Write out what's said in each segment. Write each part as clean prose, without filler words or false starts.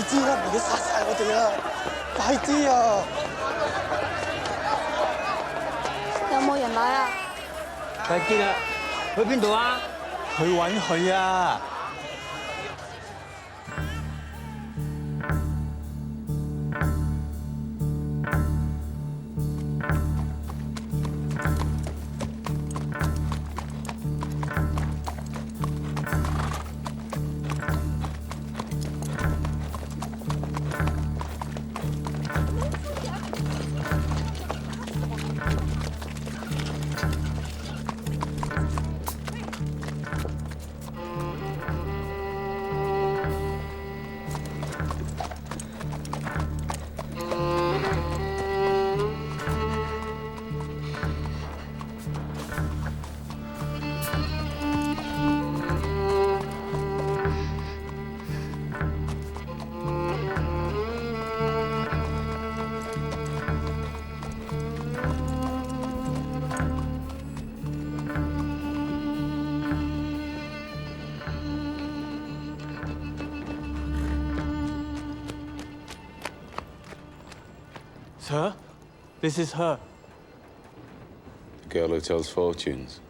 啲啦，唔係要殺晒我哋啊！快啲啊！有冇人來啊？快啲啦！去邊度啊？去揾佢啊！Sir, this is her. The girl who tells fortunes.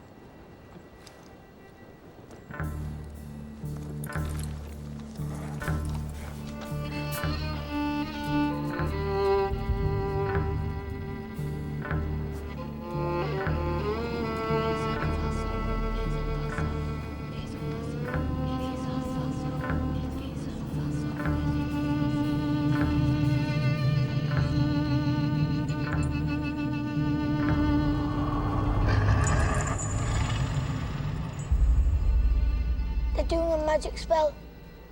They're doing a magic spell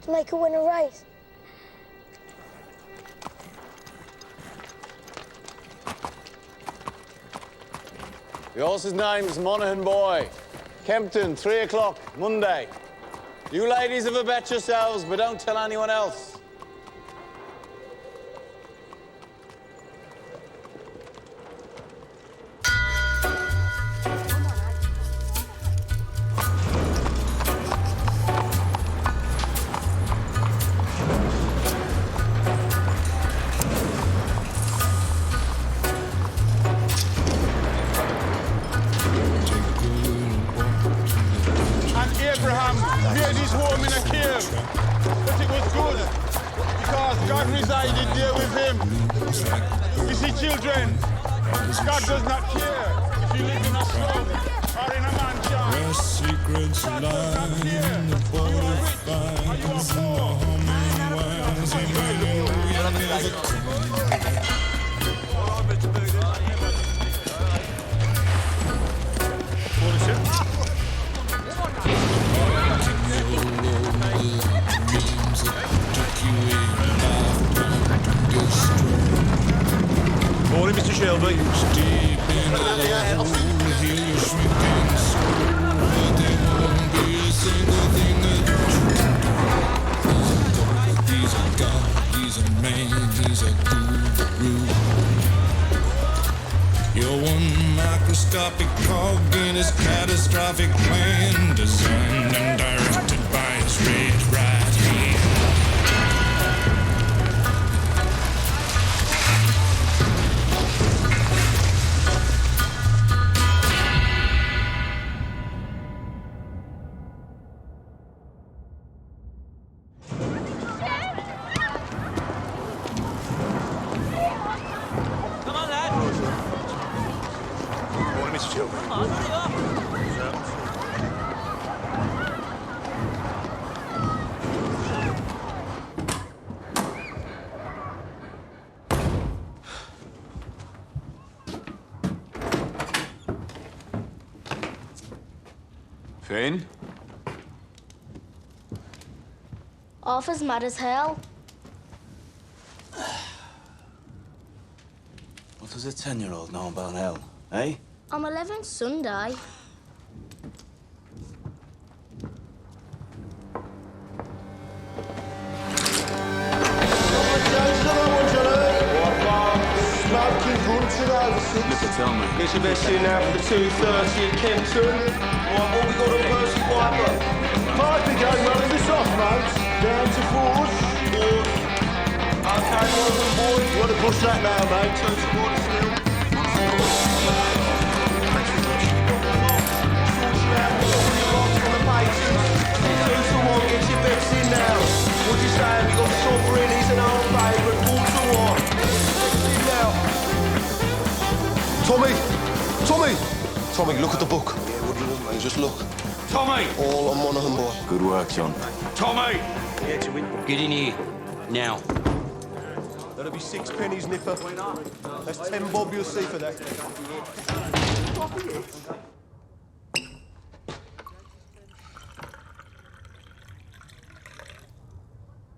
to make her win a race. The horse's name's Monaghan Boy. Kempton, 3 o'clock, Monday. You ladies have a bet yourselves, but don't tell anyone else. Abraham made his home in a cave, but it was good because God resided there with him. You see, children, God does not care if you live in a slum or in a mansion. Where secrets lie in the butterflies and the humming winds, Morning, Mr. Shelby. deep in the hole, hear your shrinking soul, but there won't be a single thing that he's a god, he's a man, he's a guru. You're one microscopic cog in his catastrophic plan, designed and directed by his red right hand. Come on, lad. Morning, Mr. Shelby. Come on, hurry up. Finn? Arthur's mad as hell. What does a 10-year-old know about hell, eh? I'm 11 Sunday. Look, tell me. It's your best in now for the 2:30 at Kempton. Right, what we got on Percy Piper? Piper game running this off, mate. Down to fours. Okay, Morgan boy. You want to push that now, mate? Turn towards the hill. Someone get your bets in now. What you saying? We got submarines and our favourite 4-1. In now. Tommy, look at the book. Yeah, what do you want, mate? Just look. Tommy! All on Monaghan boy. Good work, John. Tommy! Get in here. Now. That'll be 6 pennies, Nipper. That's 10 bob you'll see for that.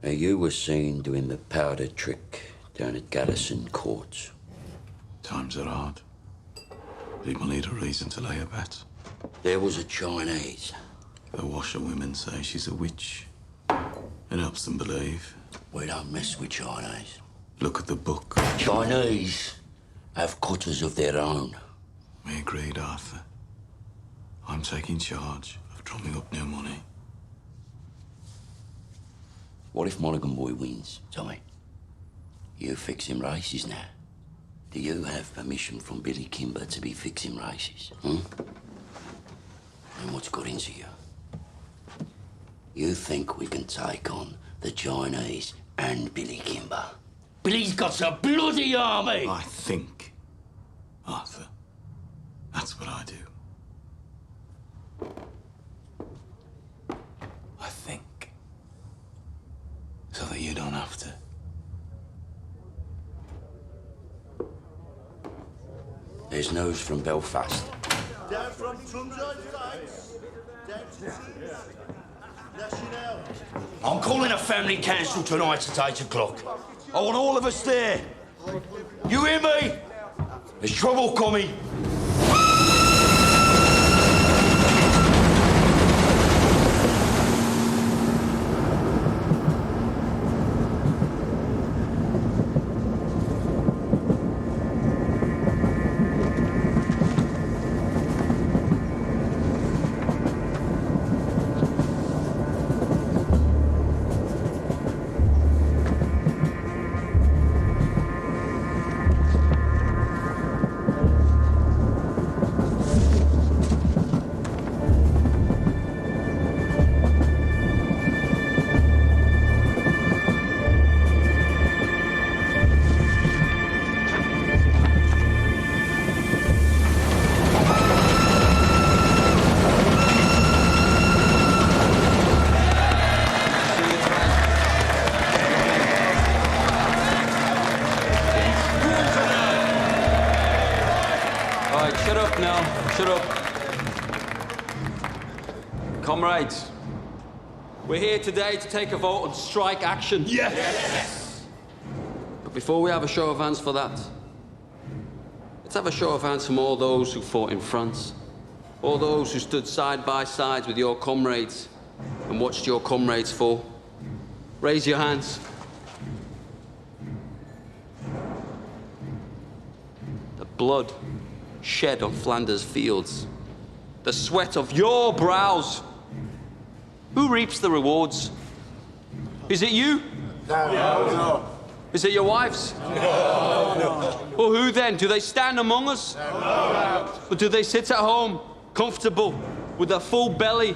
Now, you were seen doing the powder trick down at Garrison Courts. Times are hard. People need a reason to lay a bet. There was a Chinese. The washerwomen say she's a witch. It helps them believe. We don't mess with Chinese. Look at the book. Chinese have cutters of their own. We agreed, Arthur. I'm taking charge of drumming up new money. What if Monaghan boy wins, Tommy? You fix him races now. Do you have permission from Billy Kimber to be fixing races? And what's got into you? You think we can take on the Chinese and Billy Kimber? Billy's got a bloody army! I think, Arthur. That's what I do. I think. So that you don't have to. There's news from Belfast. Down from Trumside Fights. Down to National. I'm calling a family council tonight at 8 o'clock. I want all of us there. You hear me? There's trouble coming. Shut up. Comrades, we're here today to take a vote on strike action. Yes! But before we have a show of hands for that, let's have a show of hands from all those who fought in France, all those who stood side by side with your comrades and watched your comrades fall. Raise your hands. The blood shed on Flanders fields, the sweat of your brows. Who reaps the rewards? Is it you? No. Is it your wives? No. Well, who then? Do they stand among us? No. Or do they sit at home, comfortable, with a full belly,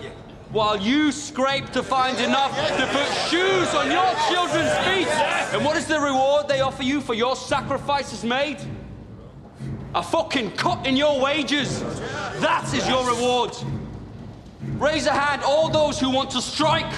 while you scrape to find enough to put shoes on your children's feet? And what is the reward they offer you for your sacrifices made? A fucking cut in your wages. That is your reward. Raise a hand, all those who want to strike.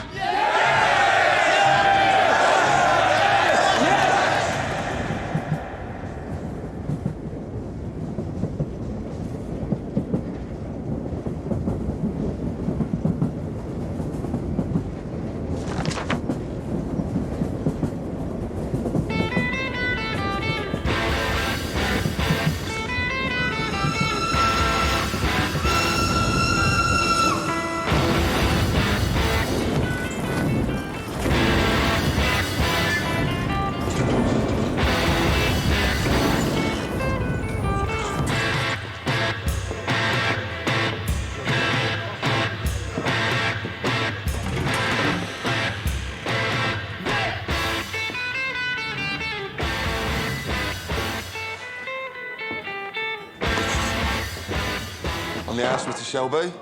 On the house, Mr. Shelby?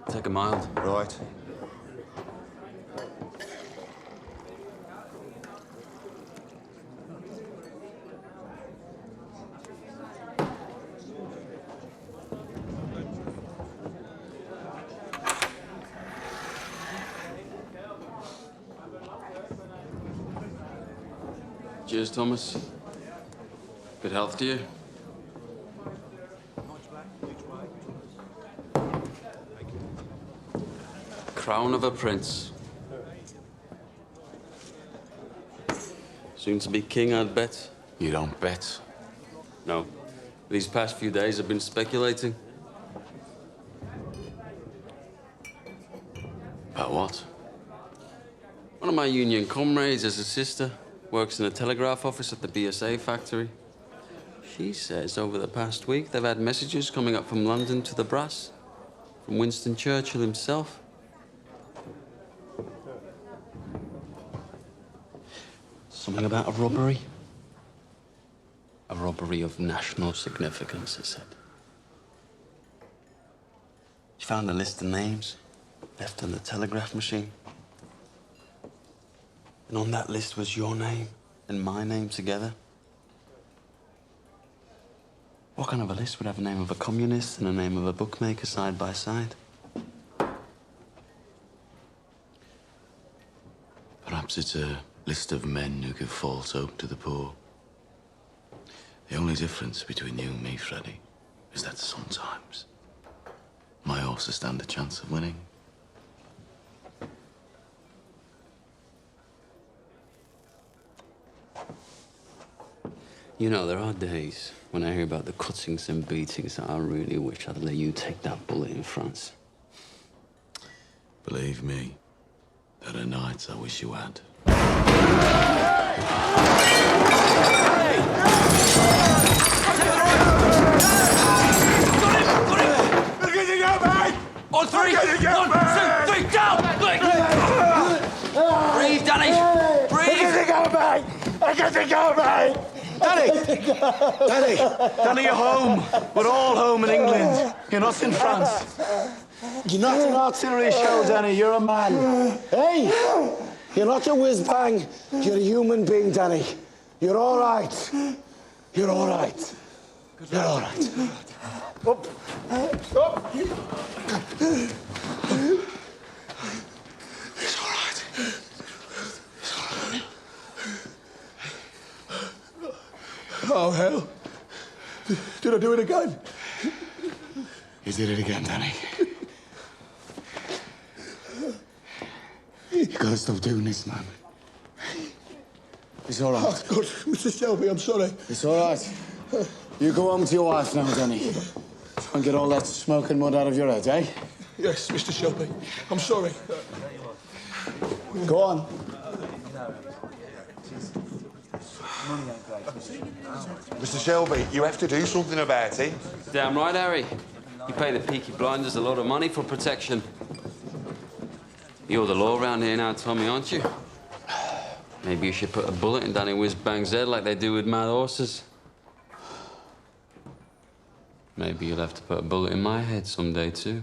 Take a mild. Right. Cheers, Thomas. Good health to you. Crown of a prince. Soon to be king, I'd bet. You don't bet. No. These past few days I've been speculating. About what? One of my union comrades has a sister, works in a telegraph office at the BSA factory. She says over the past week they've had messages coming up from London to the brass, from Winston Churchill himself. Something about a robbery. A robbery of national significance, it said. She found a list of names left on the telegraph machine. And on that list was your name and my name together. What kind of a list would have a name of a communist and a name of a bookmaker side by side? Perhaps it's a list of men who give false hope to the poor. The only difference between you and me, Freddie, is that sometimes my horses stand a chance of winning. You know, there are days when I hear about the cuttings and beatings that I really wish I'd let you take that bullet in France. Believe me, there are nights I wish you had. On three! 1, 2, 3, down! Breathe, Danny! Breathe! Danny, you're home. We're all home in England. You're not in France. You're not an artillery shell, Danny. You're a man. Hey, you're not a whiz-bang. You're a human being, Danny. You're all right. You're all right. You're all right. Up. Up. It's all right. It's all right. Oh, hell. Did I do it again? You did it again, Danny. You gotta stop doing this, man. It's all right. Oh, God, Mr. Shelby, I'm sorry. It's all right. You go home to your wife now, Danny. Try and get all that smoke and mud out of your head, eh? Yes, Mr. Shelby. I'm sorry. Go on. Mr. Shelby, you have to do something about it. Damn right, Harry. You pay the Peaky Blinders a lot of money for protection. You're the law around here now, Tommy, aren't you? Maybe you should put a bullet in Danny Whiz-Bang's head like they do with mad horses. Maybe you'll have to put a bullet in my head someday, too.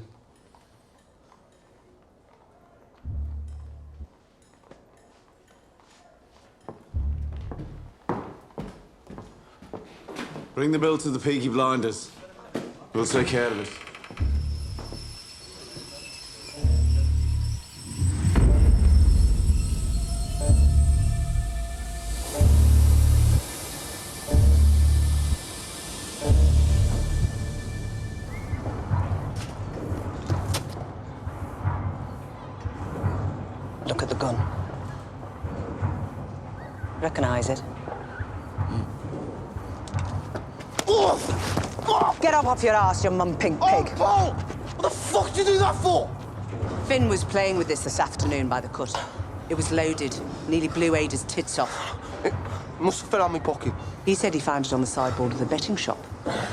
Bring the bill to the Peaky Blinders. We'll take care of it. Look at the gun. Recognize it? Get up off your ass, you mum-pink pig. Oh, Paul! What the fuck did you do that for? Finn was playing with this afternoon by the cut. It was loaded. Nearly blew Ada's tits off. Must have fell out my pocket. He said he found it on the sideboard of the betting shop,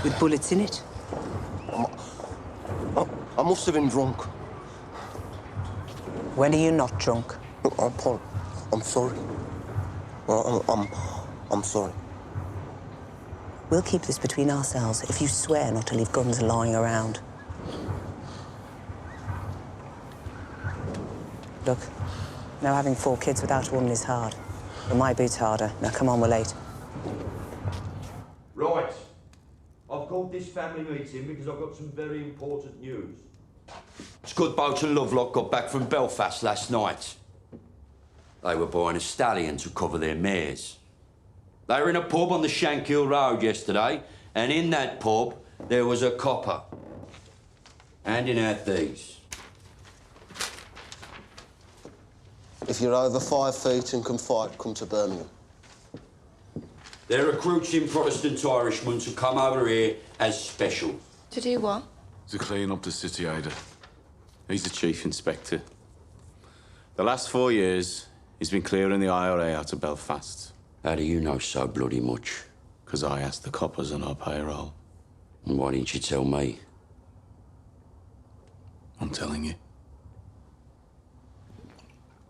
with bullets in it. I must have been drunk. When are you not drunk? Look, Paul, I'm sorry. I'm sorry. We'll keep this between ourselves if you swear not to leave guns lying around. Look, now having 4 kids without a woman is hard. But my boot's harder. Now come on, we're late. Right. I've called this family meeting because I've got some very important news. Scudboat and Lovelock got back from Belfast last night. They were buying a stallion to cover their mares. They were in a pub on the Shankill Road yesterday, and in that pub there was a copper handing out these. If you're over 5 feet and can fight, come to Birmingham. They're recruiting Protestant Irishmen to come over here as special. To do what? To clean up the city, Ada. He's the chief inspector. The last 4 years, he's been clearing the IRA out of Belfast. How do you know so bloody much? Because I asked the coppers on our payroll. And why didn't you tell me? I'm telling you.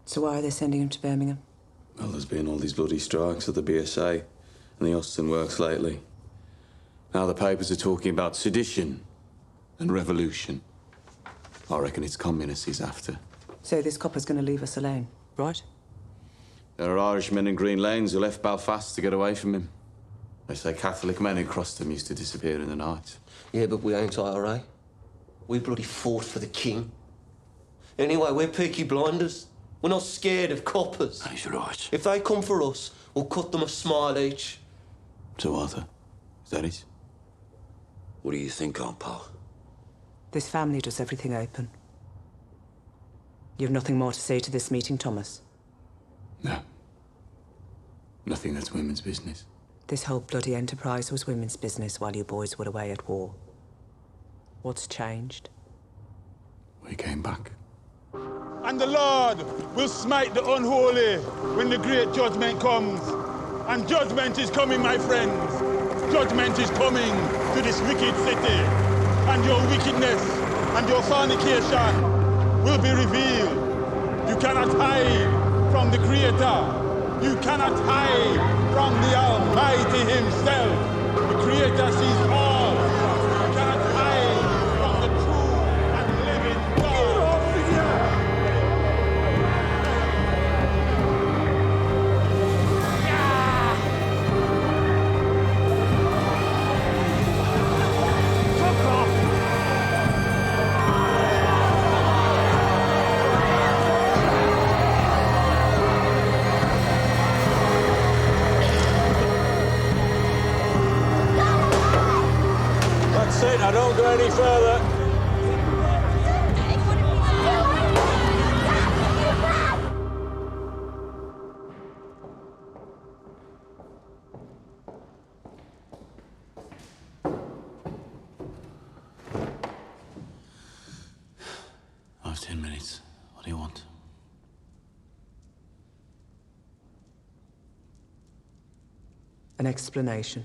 So why are they sending him to Birmingham? Well, there's been all these bloody strikes at the BSA and the Austin Works lately. Now the papers are talking about sedition and revolution. I reckon it's communists he's after. So this copper's going to leave us alone, right? There are Irishmen in Green Lanes who left Belfast to get away from him. They say Catholic men who crossed him used to disappear in the night. Yeah, but we ain't IRA. We bloody fought for the king. Anyway, we're Peaky Blinders. We're not scared of coppers. That's right. If they come for us, we'll cut them a smile each. So, Arthur, is that it? What do you think, Aunt Pal? This family does everything open. You have nothing more to say to this meeting, Thomas? No. Nothing that's women's business. This whole bloody enterprise was women's business while you boys were away at war. What's changed? We came back. And the Lord will smite the unholy when the great judgment comes. And judgment is coming, my friends. Judgment is coming to this wicked city. And your wickedness and your fornication will be revealed. You cannot hide from the Creator. You cannot hide from the Almighty Himself. The Creator sees all. You cannot hide from the true and living God. That's it, I don't go any further. I have 10 minutes. What do you want? An explanation.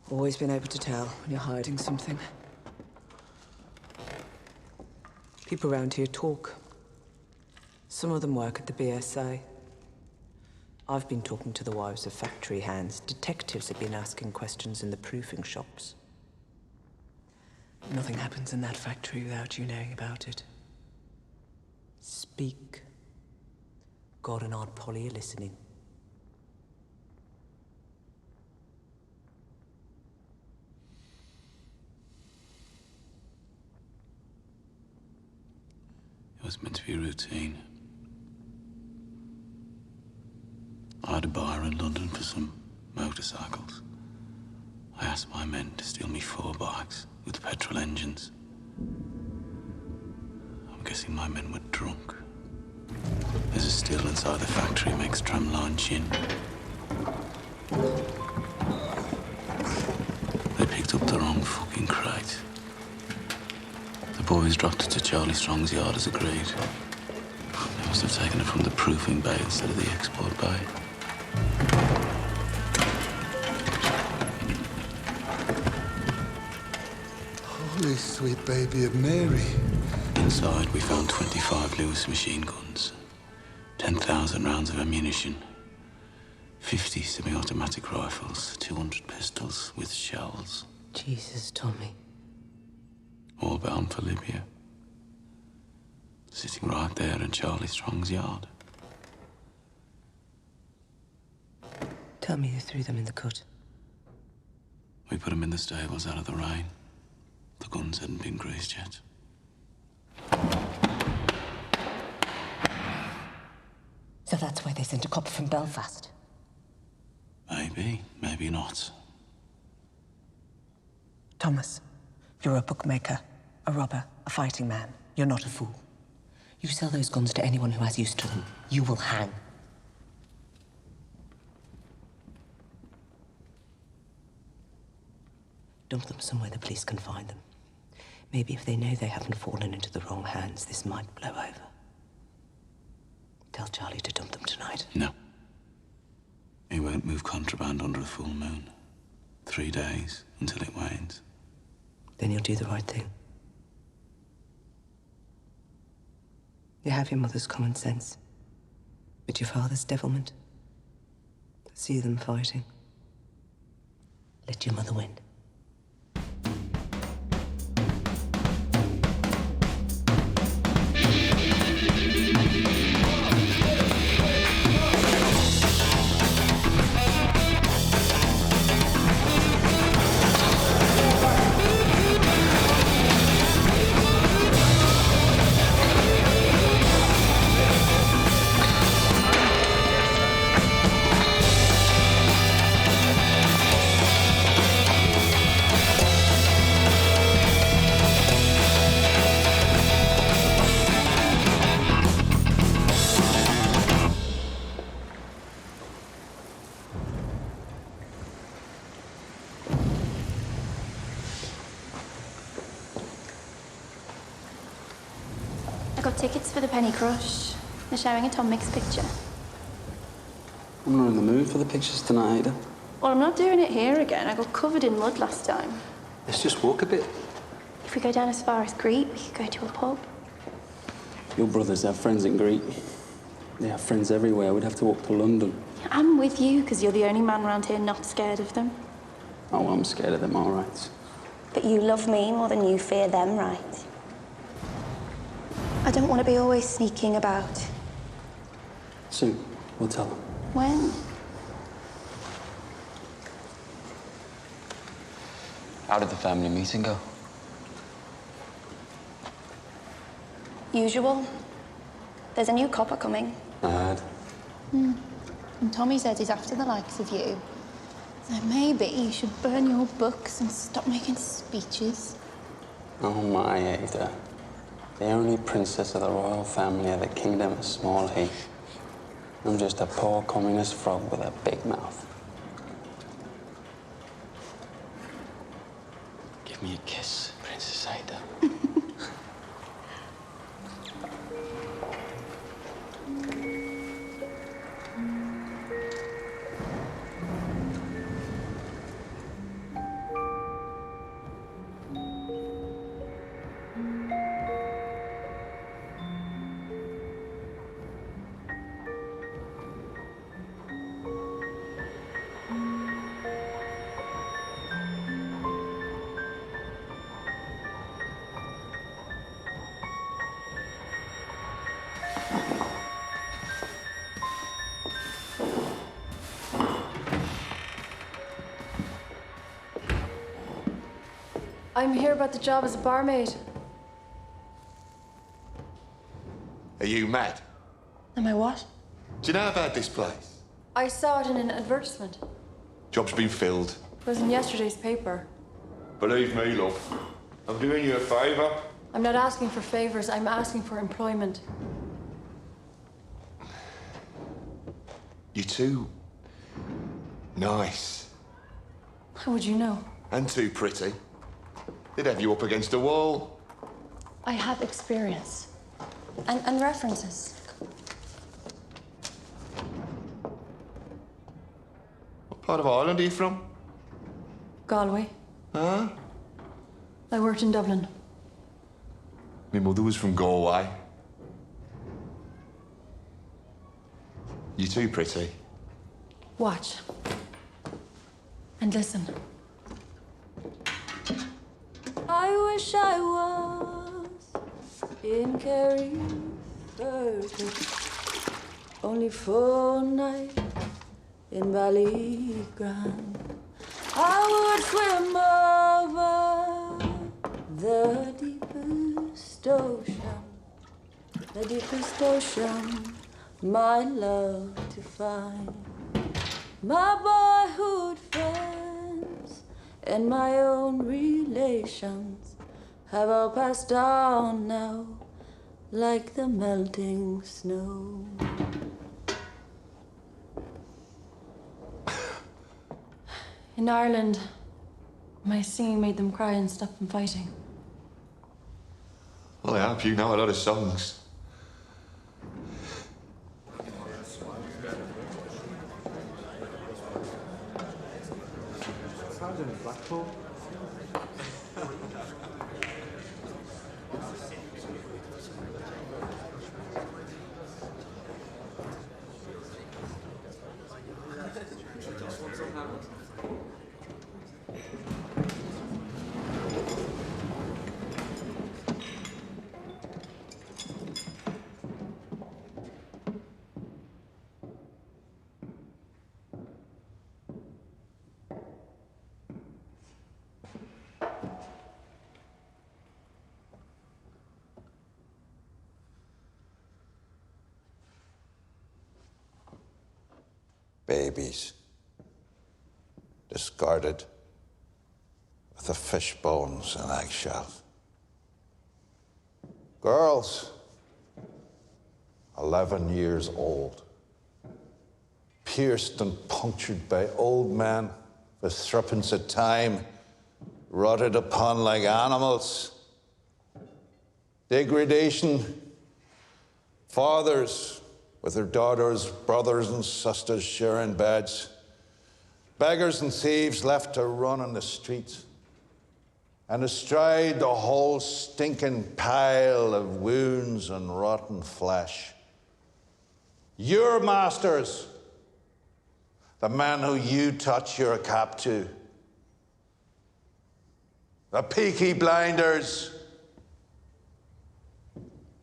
Always been able to tell when you're hiding something. People around here talk. Some of them work at the BSA. I've been talking to the wives of factory hands. Detectives have been asking questions in the proofing shops. Nothing happens in that factory without you knowing about it. Speak. God and Aunt Polly are listening. It was meant to be routine. I had a buyer in London for some motorcycles. I asked my men to steal me 4 bikes with petrol engines. I'm guessing my men were drunk. There's a still inside the factory makes tramline gin. They picked up the wrong fucking crate. The boys dropped it to Charlie Strong's yard as agreed. There was must have taken it from the proofing bay instead of the export bay. Holy sweet baby of Mary. Inside, we found 25 Lewis machine guns, 10,000 rounds of ammunition, 50 semi-automatic rifles, 200 pistols with shells. Jesus, Tommy. All bound for Libya. Sitting right there in Charlie Strong's yard. Tell me who threw them in the cut. We put them in the stables out of the rain. The guns hadn't been greased yet. So that's why they sent a copper from Belfast. Maybe, maybe not. Thomas, you're a bookmaker, a robber, a fighting man. You're not a fool. You sell those guns to anyone who has use to them, you will hang. Dump them somewhere the police can find them. Maybe if they know they haven't fallen into the wrong hands, this might blow over. Tell Charlie to dump them tonight. No. He won't move contraband under a full moon. 3 days until it wanes. Then you'll do the right thing. You have your mother's common sense, but your father's devilment. See them fighting. Let your mother win. I got tickets for the Penny Crush. They're showing a Tom Mix picture. I'm not in the mood for the pictures tonight, Ada. Well, I'm not doing it here again. I got covered in mud last time. Let's just walk a bit. If we go down as far as Greet, we could go to a pub. Your brothers have friends in Greek. They have friends everywhere. We'd have to walk to London. I'm with you, because you're the only man around here not scared of them. Oh, I'm scared of them, all right. But you love me more than you fear them, right? I don't want to be always sneaking about. Soon, we'll tell them. When? How did the family meeting go? Usual. There's a new copper coming. I heard. And Tommy says he's after the likes of you. So maybe you should burn your books and stop making speeches. Oh, my Ada. The only princess of the royal family of the kingdom of Small Heath. I'm just a poor communist frog with a big mouth. Give me a kiss, Princess Ada. I'm here about the job as a barmaid. Are you mad? Am I what? Do you know about this place? I saw it in an advertisement. Job's been filled. It was in yesterday's paper. Believe me, love. I'm doing you a favour. I'm not asking for favors, I'm asking for employment. You're too nice. How would you know? And too pretty. They'd have you up against a wall. I have experience. And references. Part of Ireland are you from? Galway. Huh? I worked in Dublin. My mother was from Galway. You too pretty. Watch. And listen. I wish I was in Kerry, only for a night in Ballygrand. I would swim over the deepest ocean, my love to find. My boyhood friends and my own relations have all passed on now, like the melting snow. In Ireland, my singing made them cry and stop them fighting. Well, I hope you know a lot of songs. Blackpool. Babies, discarded with the fish bones and eggshells. Girls, 11 years old, pierced and punctured by old men with threepence of time, rotted upon like animals. Degradation, fathers with their daughters, brothers and sisters sharing beds. Beggars and thieves left to run on the streets. And astride the whole stinking pile of wounds and rotten flesh. Your masters, the men who you touch your cap to. The Peaky blinders.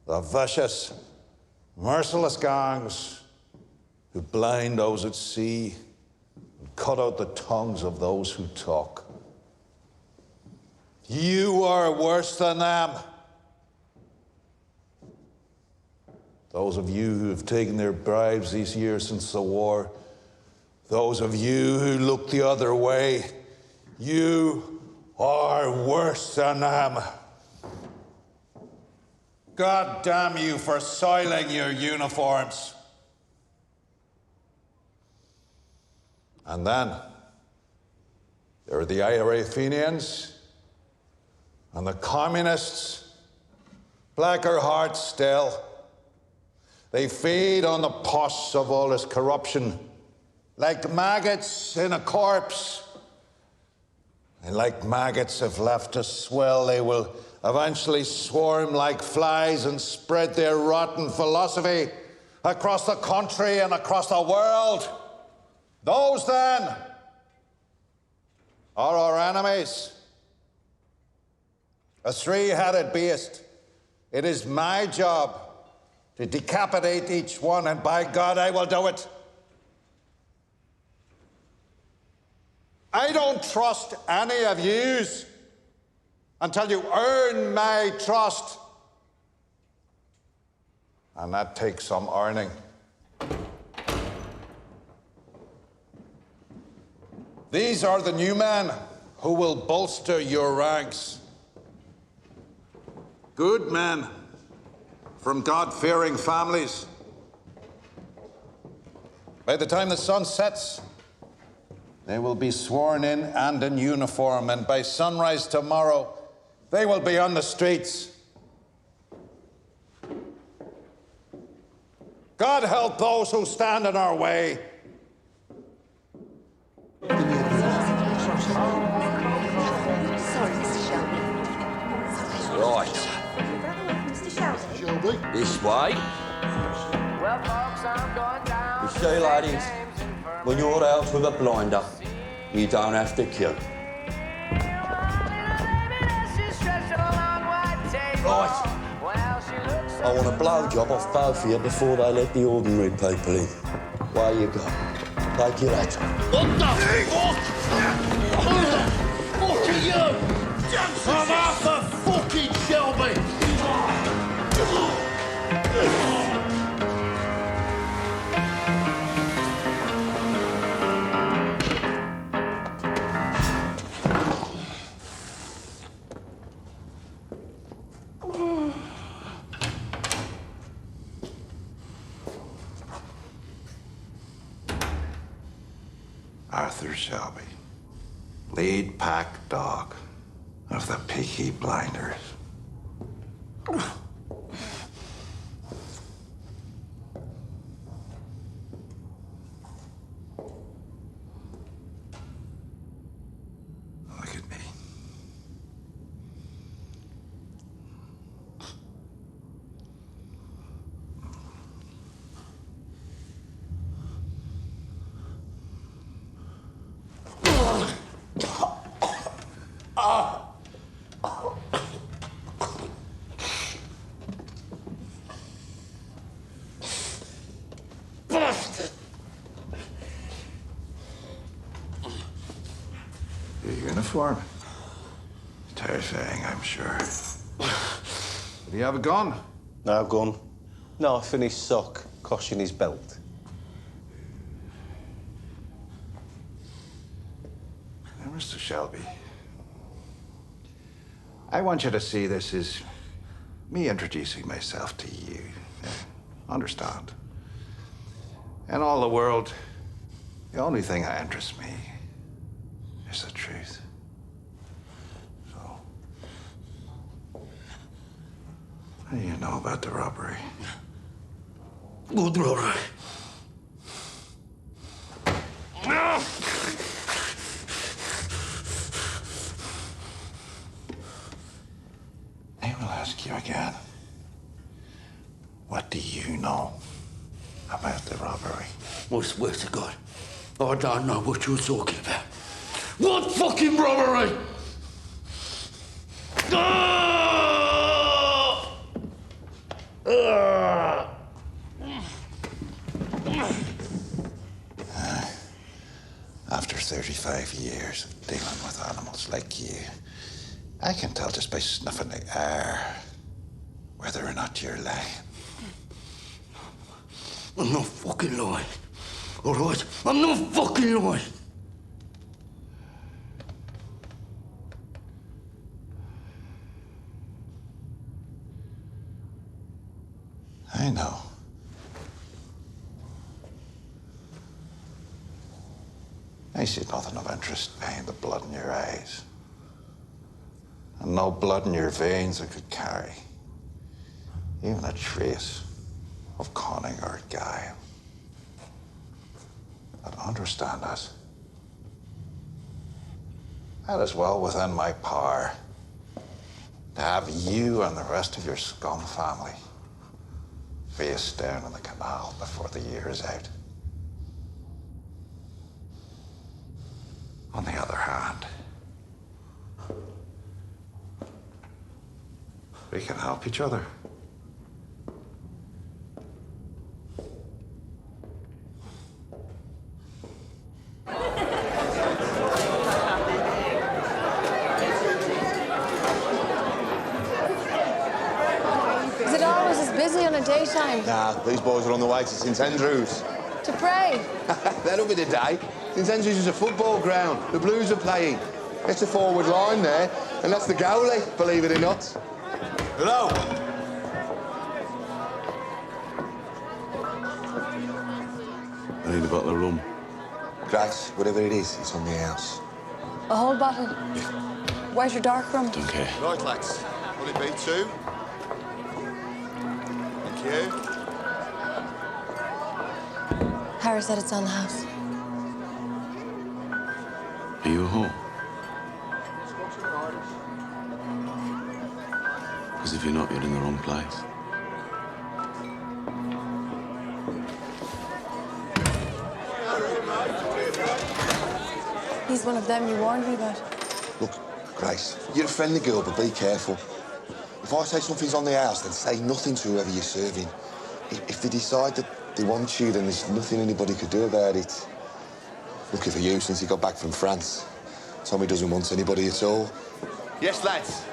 The vicious, merciless gangs who blind those at sea and cut out the tongues of those who talk. You are worse than them. Those of you who have taken their bribes these years since the war, those of you who look the other way, you are worse than them. God damn you for soiling your uniforms. And then there are the IRA Fenians and the communists, blacker hearts still. They feed on the pus of all this corruption, like maggots in a corpse. And like maggots, if left to swell, they will eventually swarm like flies and spread their rotten philosophy across the country and across the world. Those, then, are our enemies. A three-headed beast. It is my job to decapitate each one, and by God, I will do it. I don't trust any of yous until you earn my trust. And that takes some earning. These are the new men who will bolster your ranks. Good men from God-fearing families. By the time the sun sets, they will be sworn in and in uniform, and by sunrise tomorrow, they will be on the streets. God help those who stand in our way. Right. Mr. Shelby? Shelby? This way. You see, ladies, when you're out with a blinder, you don't have to kill. Right. I want a blowjob off both of you before they let the ordinary people in. Where you go? Take your hat. What the fuck? Who the fuck are you? I'm Arthur fucking Shelby. Arthur Shelby, lead pack dog of the Peaky Blinders. Look at me. Bastard! Your uniform? Terrifying, I'm sure. Do you have a gun? No gun. Knife in his sock, cosh in his belt. Now, Mr. Shelby, I want you to see this as me introducing myself to you. Understand? In all the world, the only thing that interests me is the truth. So, what do you know about the robbery? Good robbery. I will ask you again. What do you know about the robbery? I swear to God, I don't know what you're talking about. What fucking robbery? After 35 years of dealing with animals like you, I can tell just by snuffing the air whether or not you're lying. I'm not fucking lying. All right? I'm not fucking lying. I know. I see nothing of interest behind the blood in your eyes. And no blood in your veins that could carry even a trace of cunning or guile. But understand us. That is well within my power to have you and the rest of your scum family face down in the canal before the year is out. On the other hand, we can help each other. Is it always as busy on a daytime? Nah, these boys are on the way to St Andrews. To pray? That'll be the day. St Andrews is a football ground. The Blues are playing. It's a forward line there, and that's the goalie, believe it or not. Hello. I need a bottle of rum. Grace, whatever it is, it's on the house. A whole bottle? White or dark rum? Don't care. Right, lads. Will it be 2? Thank you. Harry said it's on the house. Are you at home? you're not, you're in the wrong place. He's one of them you warned me about. Look, Grace, you're a friendly girl, but be careful. If I say something's on the house, then say nothing to whoever you're serving. If they decide that they want you, then there's nothing anybody could do about it. Lucky for you, since he got back from France. Tommy doesn't want anybody at all. Yes, lads?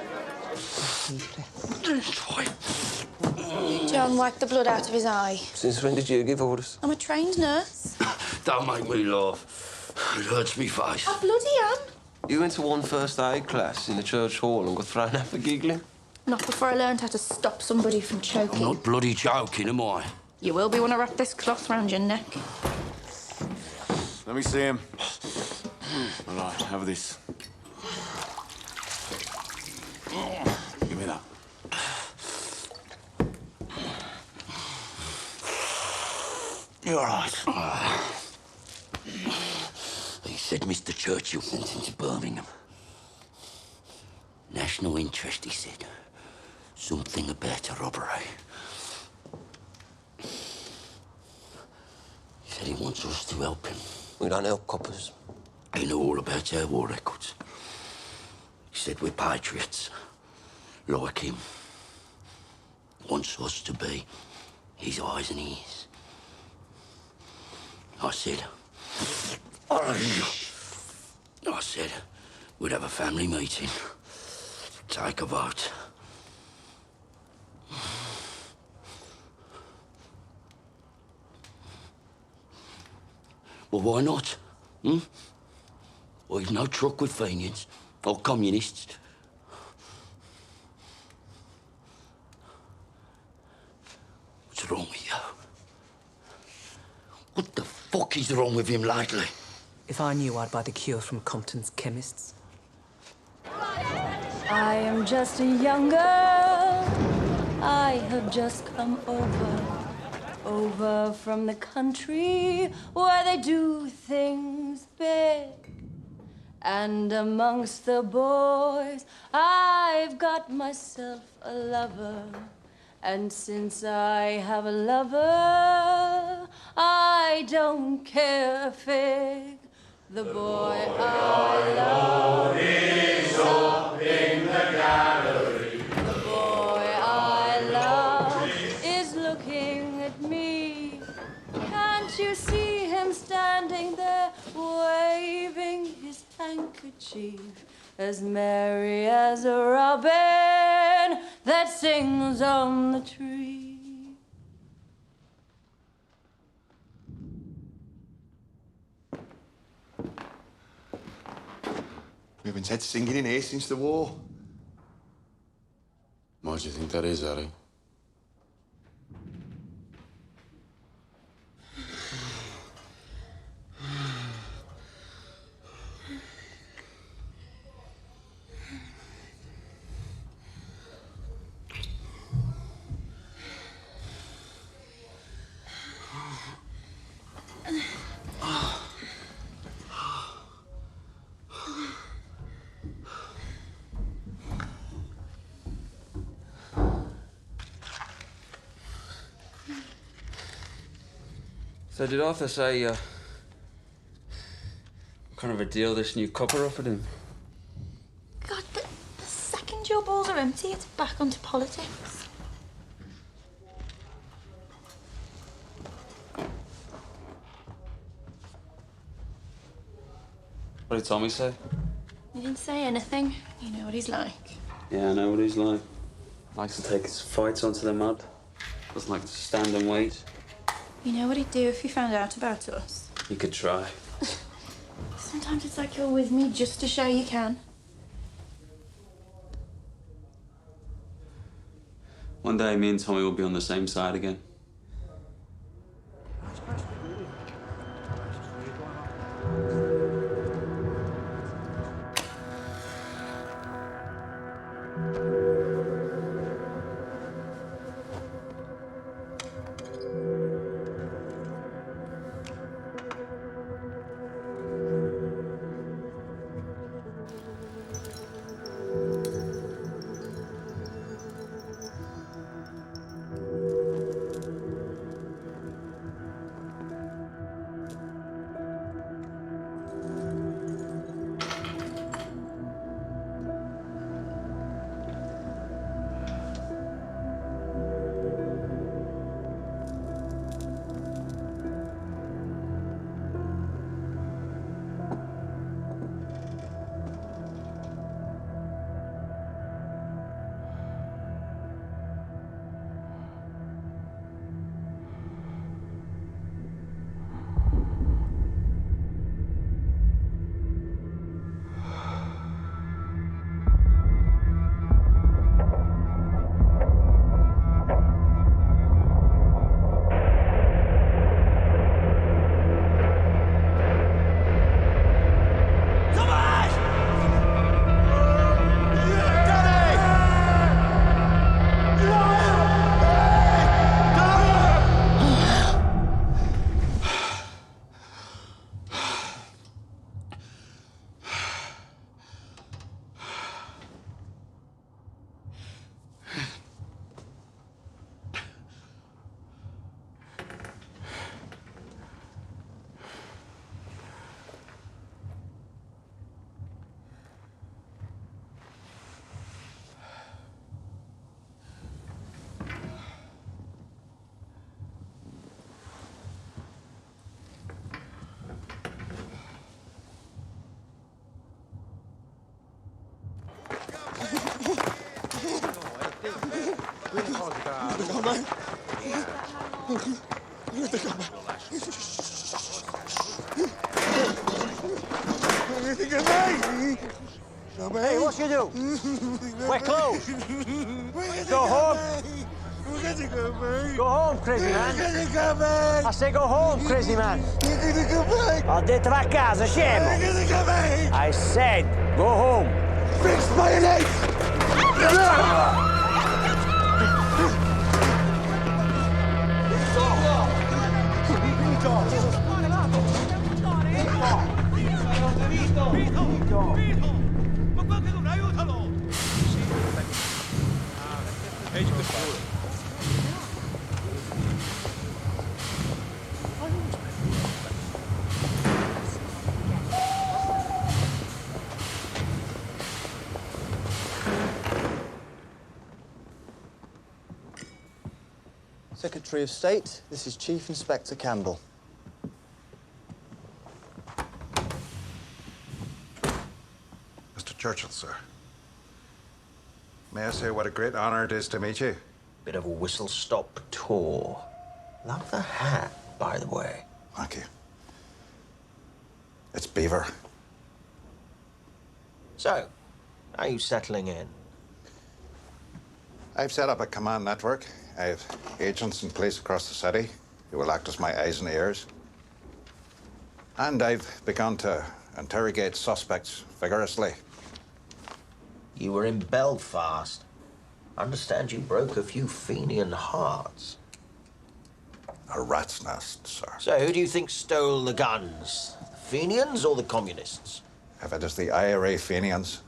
John wiped the blood out of his eye. Since when did you give orders? I'm a trained nurse. Don't make me laugh. It hurts me face. I bloody am. You went to one first aid class in the church hall and got thrown out for giggling? Not before I learned how to stop somebody from choking. I'm not bloody joking, am I? You will be when I wrap this cloth round your neck. Let me see him. All right, have this. Give me that. You're all right. He said Mr. Churchill sent him to Birmingham. National interest, he said. Something about a robbery. He said he wants us to help him. We don't help coppers. He knew all about our war records. He said we're patriots, like him. Wants us to be his eyes and ears. I said we'd have a family meeting, take a vote. Well, why not? Well, he's no truck with Fenians or communists. What's wrong with you? What the fuck is wrong with him lately? If I knew, I'd buy the cure from Compton's chemists. I am just a young girl. I have just come over from the country where they do things big. And amongst the boys, I've got myself a lover. And since I have a lover, I don't care a fig. The boy I love is up in the gallery. The boy I love is looking at me. Can't you see him standing there, waving his handkerchief, as merry as a robin that sings on the tree? We haven't had singing in here since the war. Why do you think that is, Harry? So did Arthur say, what kind of a deal this new copper offered him? God, the second your balls are empty, it's back onto politics. What did Tommy say? He didn't say anything. You know what he's like. Yeah, I know what he's like. Likes to take his fights onto the mud. Doesn't like to stand and wait. You know what he'd do if he found out about us? You could try. Sometimes it's like you're with me just to show you can. One day, me and Tommy will be on the same side again. man. Hey, what you do? We're closed. Go home. Go home, crazy man. I say go home, crazy man. Ho detto va a casa, scemo. I said go home. Fix mayonnaise! Secretary of State, this is Chief Inspector Campbell. Mr. Churchill, sir. May I say what a great honor it is to meet you? Bit of a whistle-stop tour. Love the hat, by the way. Thank you. It's Beaver. So, are you settling in? I've set up a command network. I have agents in place across the city who will act as my eyes and ears. And I've begun to interrogate suspects vigorously. You were in Belfast. I understand you broke a few Fenian hearts. A rat's nest, sir. So who do you think stole the guns? The Fenians or the communists? If it is the IRA Fenians,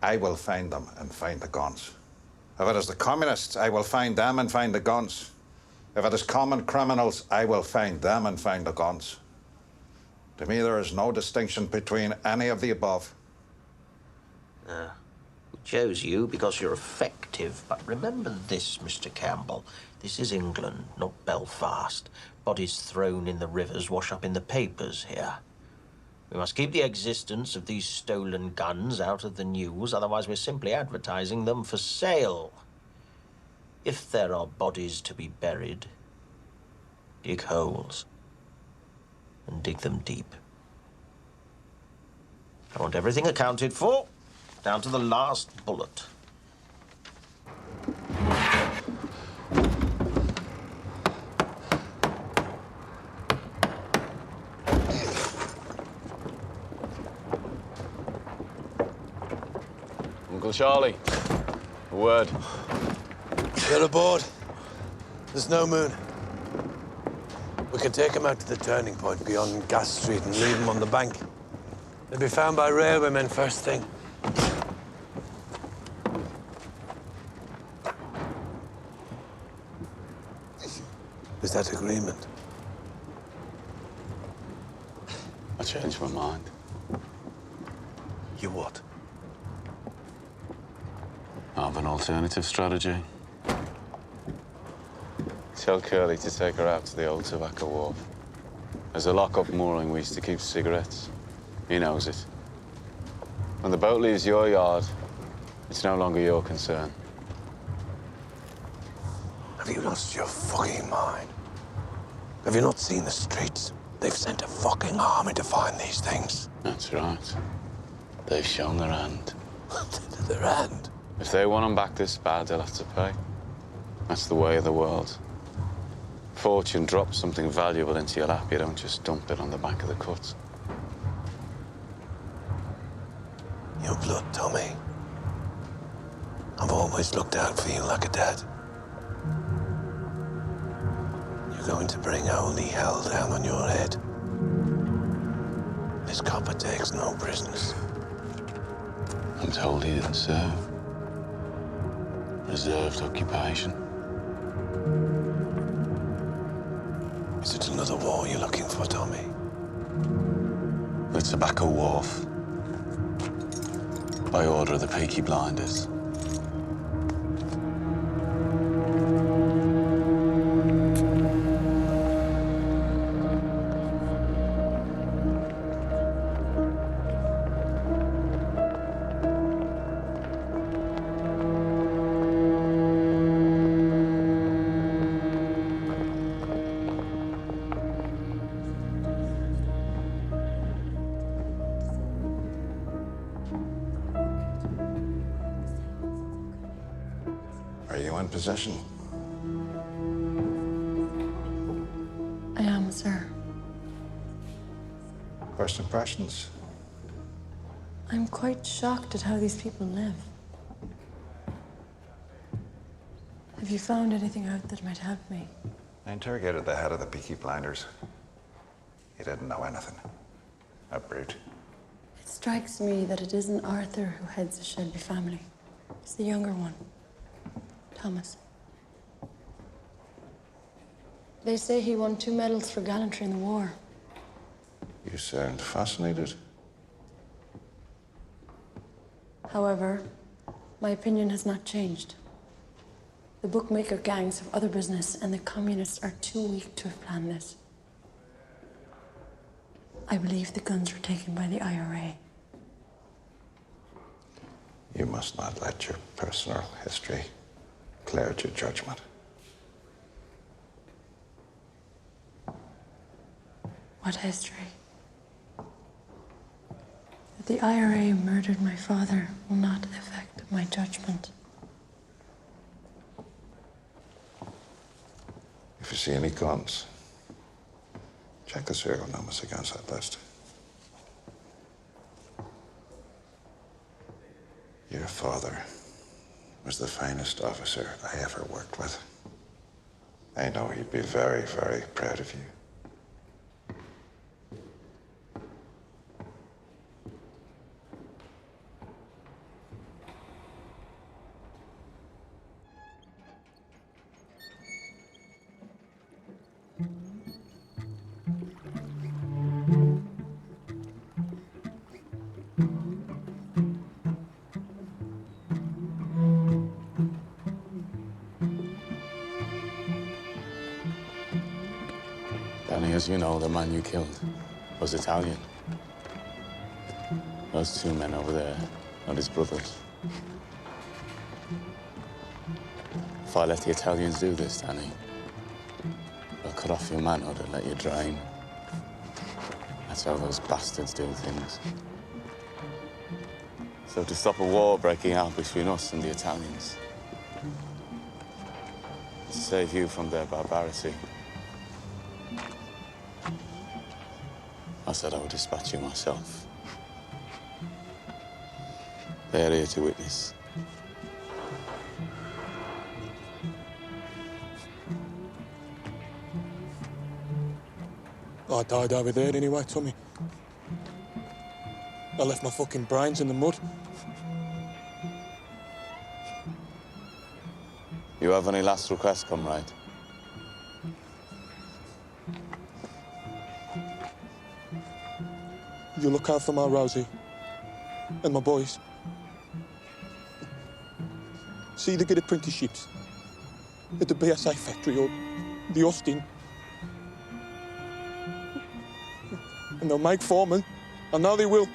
I will find them and find the guns. If it is the communists, I will find them and find the guns. If it is common criminals, I will find them and find the guns. To me, there is no distinction between any of the above. We chose you because you're effective, but remember this, Mr. Campbell. This is England, not Belfast. Bodies thrown in the rivers wash up in the papers here. We must keep the existence of these stolen guns out of the news, otherwise we're simply advertising them for sale. If there are bodies to be buried, dig holes and dig them deep. I want everything accounted for, down to the last bullet. Uncle Charlie, a word. Get aboard. There's no moon. We can take them out to the turning point beyond Gas Street and leave them on the bank. They'll be found by railwaymen first thing. Is that agreement? I changed my mind. You what? I have an alternative strategy. Tell Curly to take her out to the old tobacco wharf. There's a lock-up mooring we used to keep cigarettes. He knows it. When the boat leaves your yard, it's no longer your concern. Have you lost your fucking mind? Have you not seen the streets? They've sent a fucking army to find these things. That's right. They've shown their hand. Their hand? If they want them back this bad, they'll have to pay. That's the way of the world. Fortune drops something valuable into your lap, you don't just dump it on the back of the cut. Your blood, Tommy. I've always looked out for you like a dad. You're going to bring holy hell down on your head. This copper takes no prisoners. I'm told he didn't serve. Reserved occupation. Is it another war you're looking for, Tommy? The tobacco wharf. By order of the Peaky blinders. in possession? I am, sir. First impressions? I'm quite shocked at how these people live. Have you found anything out that might help me? I interrogated the head of the Peaky blinders. He didn't know anything. A brute. It strikes me that it isn't Arthur who heads the Shelby family. It's the younger one, Thomas. They say he won 2 medals for gallantry in the war. You sound fascinated. However, my opinion has not changed. The bookmaker gangs have other business, and the communists are too weak to have planned this. I believe the guns were taken by the IRA. You must not let your personal history cloud your judgment. What history? That the IRA murdered my father will not affect my judgment. If you see any guns, check the serial numbers against that list. Your father was the finest officer I ever worked with. I know he'd be very, very proud of you. Danny, as you know, the man you killed was Italian. Those 2 men over there are his brothers. If I let the Italians do this, Danny, they'll cut off your manhood and let you drain. That's how those bastards do things. So to stop a war breaking out between us and the Italians, to save you from their barbarity, I said I would dispatch you myself. They're here to witness. I died over there anyway, Tommy. I left my fucking brains in the mud. You have any last requests, comrade? You look out for my Rosie and my boys. See they get apprenticeships at the BSA factory or the Austin. And they'll make foremen. I know they will.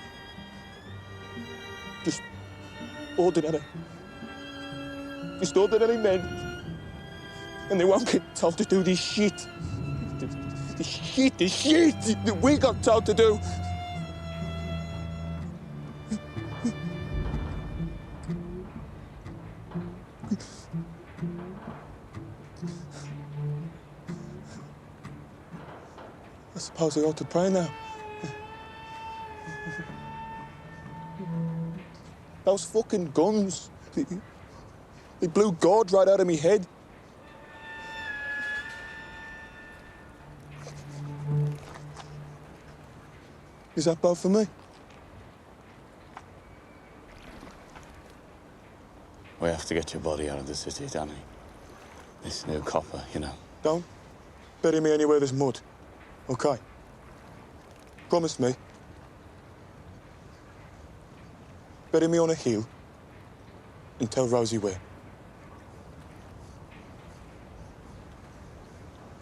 Just ordinary. Just ordinary men. And they won't get told to do this shit. This shit that we got told to do. I suppose I ought to pray now. Those fucking guns, they blew God right out of me head. Is that bad for me? We have to get your body out of the city, Danny. This new copper, you know. Don't bury me anywhere there's mud, okay? Promise me. Bury me on a hill and tell Rosie where.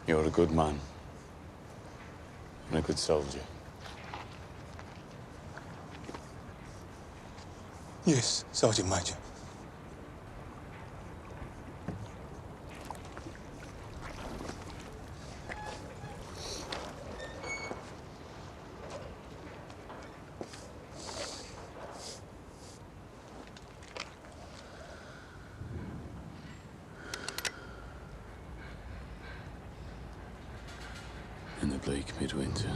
You're a good man and a good soldier. Yes, Sergeant Major. break midwinter.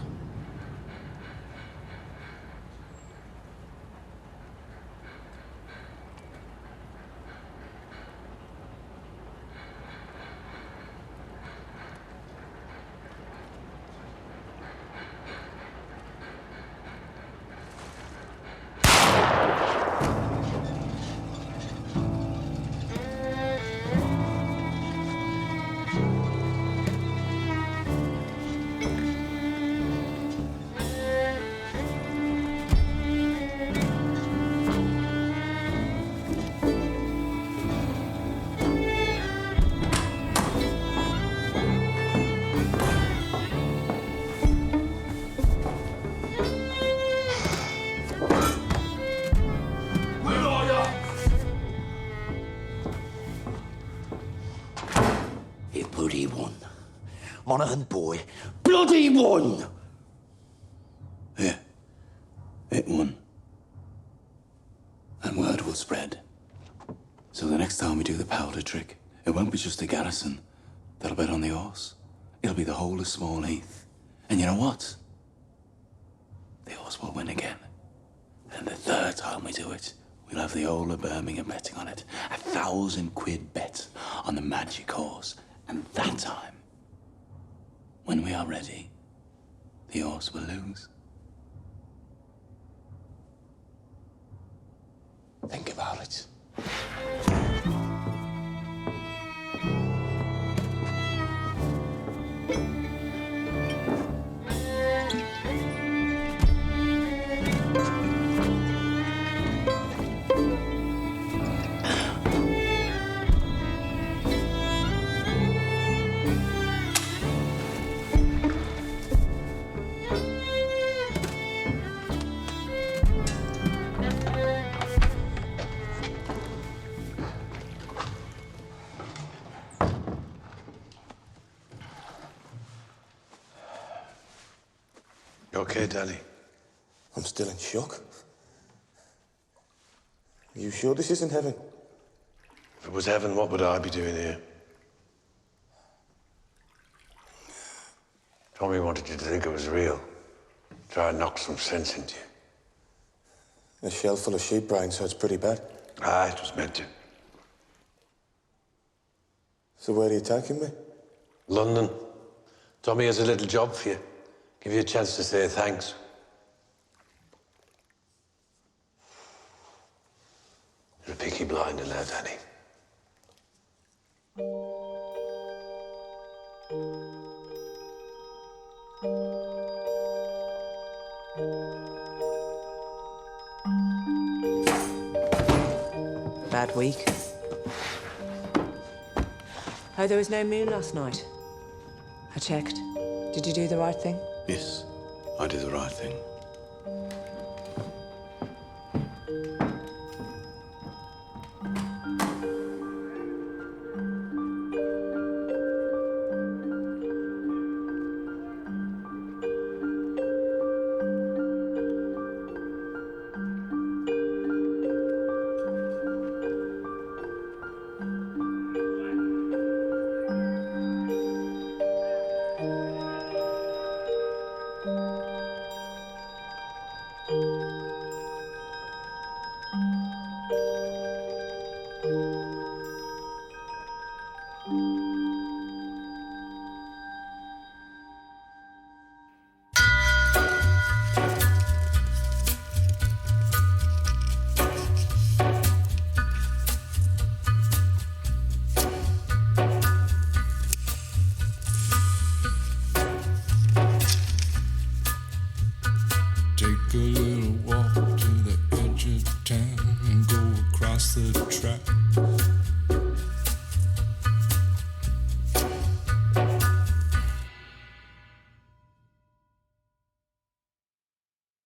Bloody won. Monaghan boy, bloody won! Yeah, it won. And word will spread. So the next time we do the powder trick, it won't be just the garrison that'll bet on the horse. It'll be the whole of Small Heath. And you know what? The horse will win again. And the third time we do it, we'll have the whole of Birmingham betting on it. £1,000 bet on the magic horse. And that time, when we are ready, the horse will lose. Think about it. You okay, Daddy? I'm still in shock. Are you sure this isn't heaven? If it was heaven, what would I be doing here? Tommy wanted you to think it was real. Try and knock some sense into you. A shell full of sheep brains, so it's pretty bad. Ah, it was meant to. So where are you taking me? London. Tommy has a little job for you. Give you a chance to say thanks. You're a Peaky blinder now, Danny. Bad week. Oh, there was no moon last night. I checked. Did you do the right thing? Yes, I did the right thing. Take a look